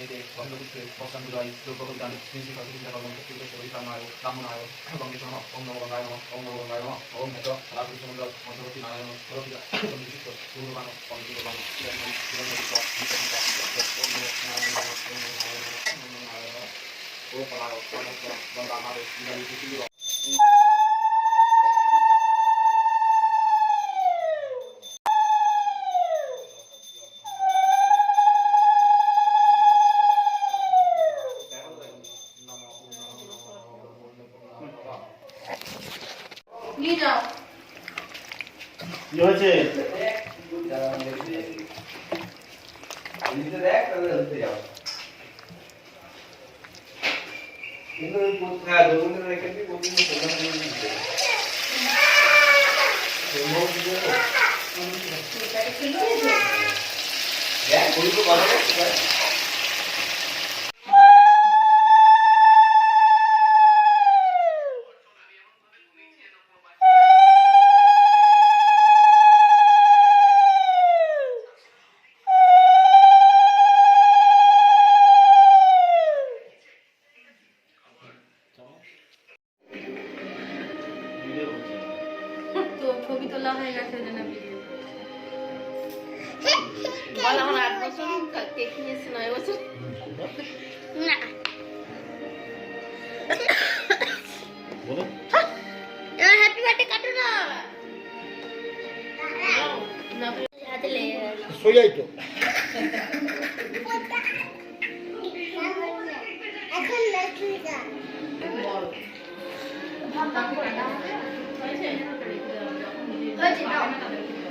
থেকে অন্ধবিত্তে বস্তান বুঝাই দ্রব্যদান নিশ্চিত চিন্তা কর্ম শক্তিতে শরীরায় ব্রাহ্মণায় গঙ্গেশ অন্য গঙ্গায় অন্য গঙ্গায় ওম হেত রাজু সমুদ্র মধ্যবর্তী নারায়ণ রক্ষিতা নিশ্চিত পূর্ণবান পঞ্চবান ও পরায় গঙ্গা কি হয়েছে? ছবি তোলা হয়ে গেছে জন্য ভিডিও বল আমার 8 বছর কেক নিয়েছে 9 বছর না বলো এবার হ্যাপি বার্থডে কাটো না না হাতে লে সোয়াই তো এখন লাইটটা বল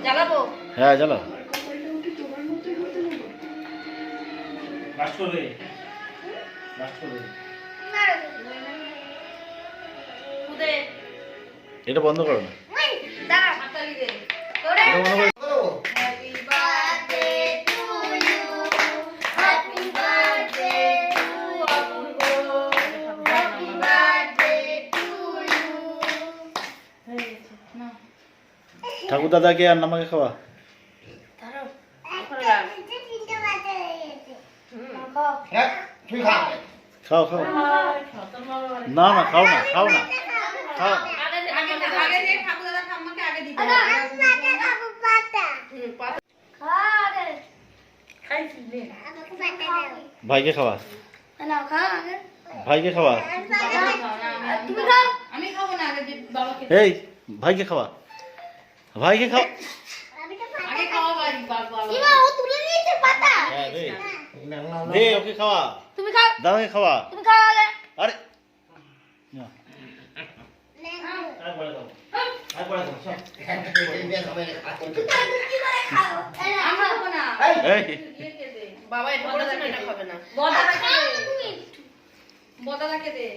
জ্বালাবো হ্যাঁ জ্বালাও লাস্ট করবে এটা বন্ধ করো না দাঁড়া হাতালি দে তোরে happy birthday to you happy birthday to Apurba happy birthday to you হয়ে গেছে না ঠাকুর দাদাকে আর আমাকে খাওয়া ধরো তিনটা বাজে হয়েছে খাও হ্যাঁ তুই খা খাও খাও না না খাও না খাও না খাও আগে দে ঠাকুর দাদা ঠাম্মাকে আগে দিতে পাতা খাবো পাতা খা আগে খাইছি নে আমাকে পাতা দাও ভাইকে খাওয়া না খা আগে ভাইকে খাওয়া তুমি খাও আমি খাবো না আগে বাবাকে এই ভাইকে খাওয়া ভাইকে খাও আগে খাওয়া বাবা ইমা ও তুলে নিয়েছে পাতা হ্যাঁ রে দে ওকে খাওয়া তুমি খাও দাদাকে খাওয়া তুমি খাও আগে আরে না আয় পড়ে দাও আয় পড়ে দাও সব আমরা খাবো না এই বাবা এটা বলেছে না এটা খাবে না বদাটাকে দে বদাটাকে দে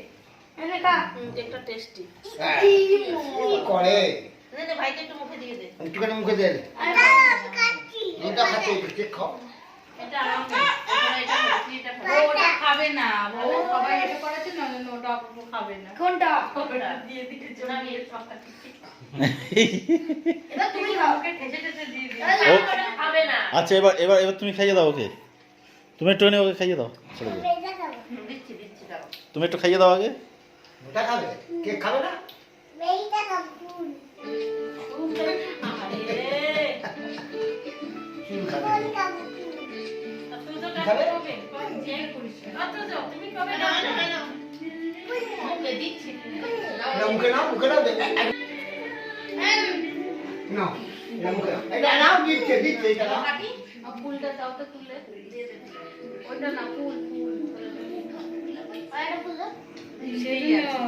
এনে খা একটা টেস্টি করে নে নে ভাইকে একটু মুখে দিয়ে দে একটুখানি মুখে দে কাচ্চি এটা খাতে কেক খাও এটা এটা ওটা খাবে না ও সবাই এটা করেছে না ওটা খাবে না কোনটা ওটা দিয়ে দিতে না আমি সবটা এটা তুমি ওকে ঠেসে ঠেসে দিয়ে দিও ওটা খাবে না আচ্ছা এবার এবার এবার তুমি খাইয়ে দাও ওকে তুমি একটু ওকে খাইয়ে দাও ছেড়ে দাও দিচ্ছি দিচ্ছি দাও তুমি একটু খাইয়ে দাও আগে ওটা খাবে কেক খাবে না মেইটা খাবো আরে চুল খাবে তুই তো খাবে জেল করিস আচ্ছা যাও তুমি খাবে না না ওকে দিচ্ছি না মুখে নাও দে না এটা মুখে নাও এটা নাও দিচ্ছে এটা নাও কাটি আর ফুলটা দাও তো তুলে দিয়ে দে ওইটা না ফুল ফুল আরে ফুল সেই আছে